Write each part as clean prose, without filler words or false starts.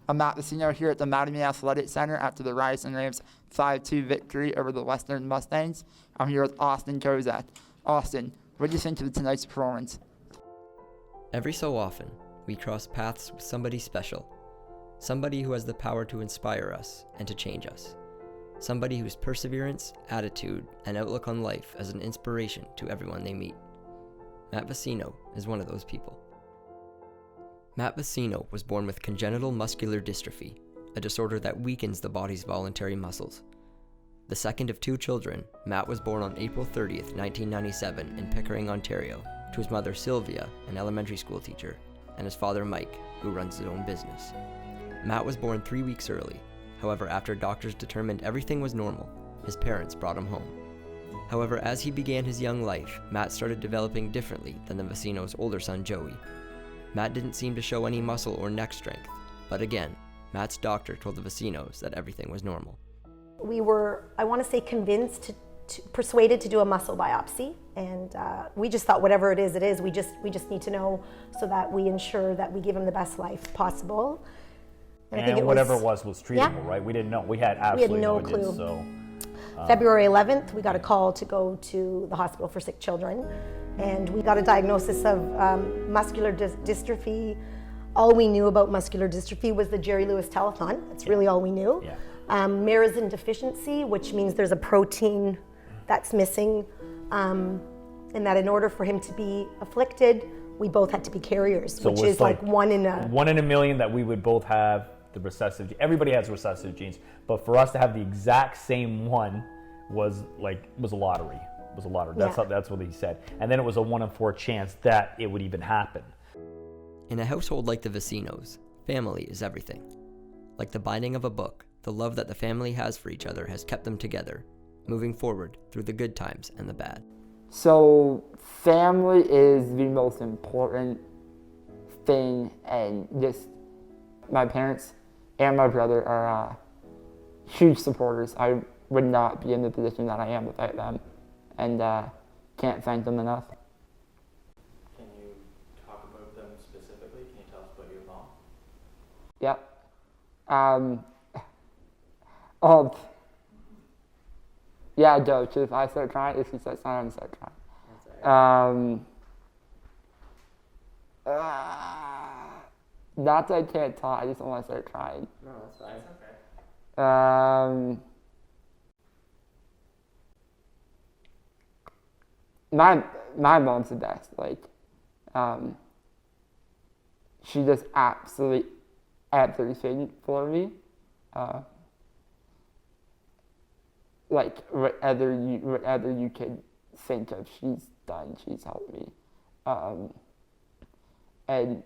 I'm Matt Vocino here at the Mattamy Athletic Center after the Rising Raves 5-2 victory over the Western Mustangs. I'm here with Austin Kozak. Austin, what do you think of tonight's performance? Every so often, we cross paths with somebody special. Somebody who has the power to inspire us and to change us. Somebody whose perseverance, attitude, and outlook on life is an inspiration to everyone they meet. Matt Vocino is one of those people. Matt Vocino was born with congenital muscular dystrophy, a disorder that weakens the body's voluntary muscles. The second of two children, Matt was born on April 30th, 1997 in Pickering, Ontario, to his mother Sylvia, an elementary school teacher, and his father Mike, who runs his own business. Matt was born 3 weeks early. However, after doctors determined everything was normal, his parents brought him home. However, as he began his young life, Matt started developing differently than the Vocino's older son Joey. Matt didn't seem to show any muscle or neck strength, but again, Matt's doctor told the Vocinos that everything was normal. We were, I want to say, convinced, persuaded to do a muscle biopsy, and we just thought whatever it is, we just need to know so that we ensure that we give him the best life possible. And I think whatever it was treatable, right? We didn't know. We had absolutely no clue. idea, so. February 11th, we got a call to go to the hospital for sick children, and we got a diagnosis of muscular dystrophy. All we knew about muscular dystrophy was the Jerry Lewis telethon. That's really all we knew. Yeah. Myrosin deficiency, which means there's a protein that's missing, and that in order for him to be afflicted, we both had to be carriers, So which it's is like one in a million that we would both have the recessive. Everybody has recessive genes, but for us to have the exact same one was a lottery. It was a lottery. That's what he said. And then it was a 1 in 4 chance that it would even happen. In a household like the Vocinos, family is everything. Like the binding of a book, the love that the family has for each other has kept them together, moving forward through the good times and the bad. So family is the most important thing, and just my parents and my brother are huge supporters. I would not be in the position that I am without them, and can't thank them enough. Can you talk about them specifically? Can you tell us about your mom? Yep. Yeah, Doe, if I start crying, if she starts crying, I'm start crying. Not that I can't talk, I just don't want to start crying. No, that's fine. It's okay. My mom's the best. She does absolutely everything for me. Whatever you could think of, she's done. She's helped me, and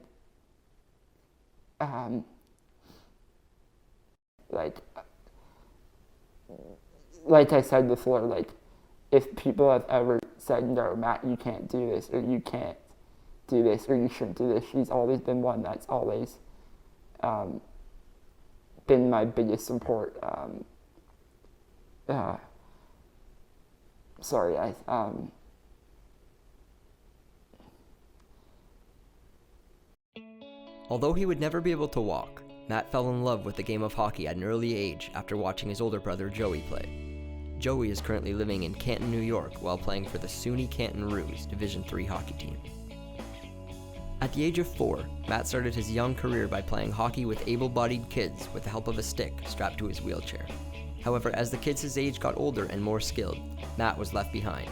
like I said before, if people have ever said, no, Matt, you can't do this, or you can't do this, or you shouldn't do this, she's always been one that's always been my biggest support. Sorry, guys. Although he would never be able to walk, Matt fell in love with the game of hockey at an early age after watching his older brother Joey play. Joey is currently living in Canton, New York while playing for the SUNY Canton Roos Division III hockey team. At the age of 4, Matt started his young career by playing hockey with able-bodied kids with the help of a stick strapped to his wheelchair. However, as the kids his age got older and more skilled, Matt was left behind,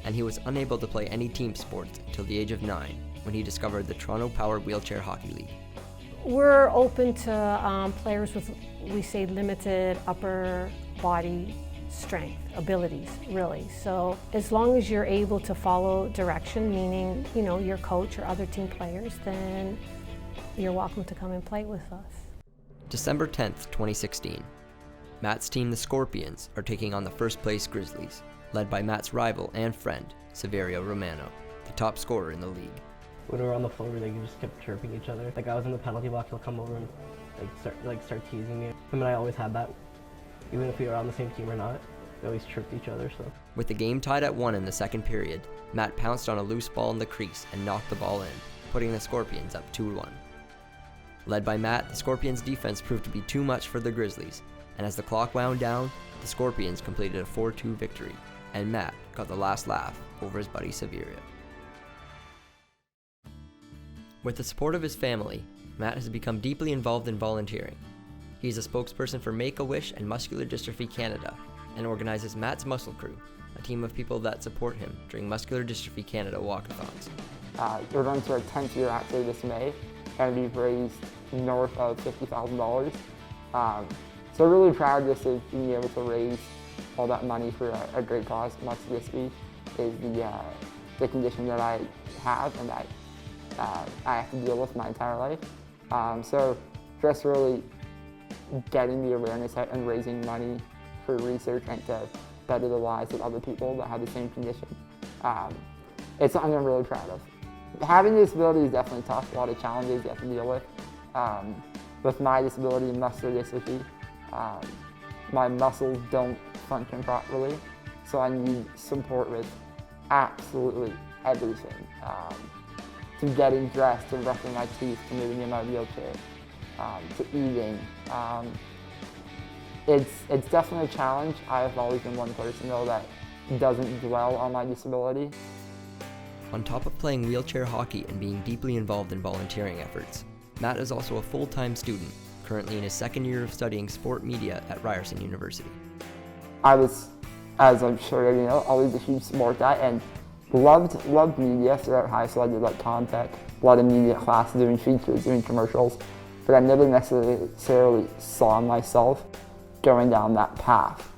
and he was unable to play any team sports until the age of 9, when he discovered the Toronto Power Wheelchair Hockey League. We're open to players with, we say, limited upper body strength, abilities, really. So as long as you're able to follow direction, meaning, your coach or other team players, then you're welcome to come and play with us. December 10th, 2016. Matt's team, the Scorpions, are taking on the first place Grizzlies, led by Matt's rival and friend, Saverio Romano, the top scorer in the league. When we were on the floor, they just kept chirping each other. I was in the penalty box, he'll come over and start teasing me. Him and I always had that, even if we were on the same team or not. We always chirped each other. So. With the game tied at 1 in the second period, Matt pounced on a loose ball in the crease and knocked the ball in, putting the Scorpions up 2-1. Led by Matt, the Scorpions' defense proved to be too much for the Grizzlies, and as the clock wound down, the Scorpions completed a 4-2 victory, and Matt got the last laugh over his buddy Severia. With the support of his family, Matt has become deeply involved in volunteering. He is a spokesperson for Make-A-Wish and Muscular Dystrophy Canada, and organizes Matt's Muscle Crew, a team of people that support him during Muscular Dystrophy Canada walkathons. We're going to our 10th year actually this May, and we've raised north of $50,000. So we're really proud just of being able to raise all that money for a great cause. Muscular dystrophy is the condition that I have and that I have to deal with my entire life. So just really getting the awareness out and raising money for research and to better the lives of other people that have the same condition. It's something I'm really proud of. Having a disability is definitely tough, a lot of challenges you have to deal with. With my disability, muscular dystrophy, my muscles don't function properly, so I need support with absolutely everything. To getting dressed, to brushing my teeth, to moving in my wheelchair, to eating. It's definitely a challenge. I've always been one person though that doesn't dwell on my disability. On top of playing wheelchair hockey and being deeply involved in volunteering efforts, Matt is also a full-time student, currently in his second year of studying sport media at Ryerson University. I was, as I'm sure you know, always a huge sport guy and loved media throughout high school. I did like contact, a lot of media classes, doing features, doing commercials, but I never necessarily saw myself going down that path.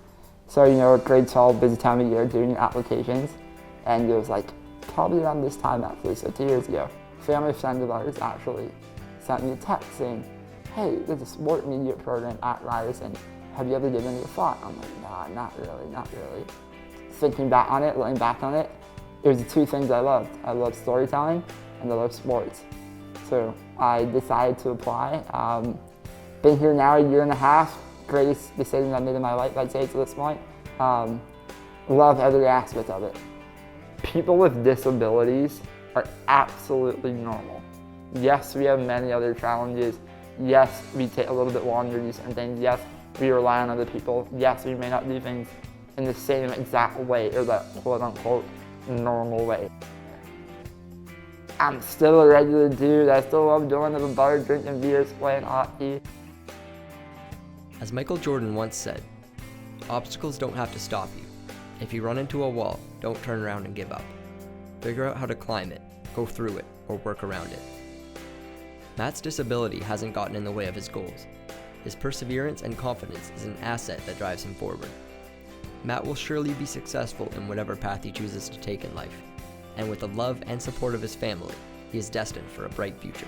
So, you know, at grade 12, busy time of year doing applications, and it was like, probably around this time actually, so 2 years ago, family friend of ours actually sent me a text saying, hey, there's a sport media program at Ryerson. Have you ever given it a thought? I'm like, nah, not really. Thinking back on it, looking back on it, it was the two things I loved. I loved storytelling and I loved sports. So I decided to apply. Been here now a year and a half. Greatest decision I made in my life, I'd say, to this point. Love every aspect of it. People with disabilities are absolutely normal. Yes, we have many other challenges. Yes, we take a little bit longer to do certain things. Yes, we rely on other people. Yes, we may not do things in the same exact way or that quote-unquote normal way. I'm still a regular dude. I still love going to the bar, drinking beers, playing hockey. As Michael Jordan once said, obstacles don't have to stop you. If you run into a wall, don't turn around and give up. Figure out how to climb it, go through it, or work around it. Matt's disability hasn't gotten in the way of his goals. His perseverance and confidence is an asset that drives him forward. Matt will surely be successful in whatever path he chooses to take in life, and with the love and support of his family, he is destined for a bright future.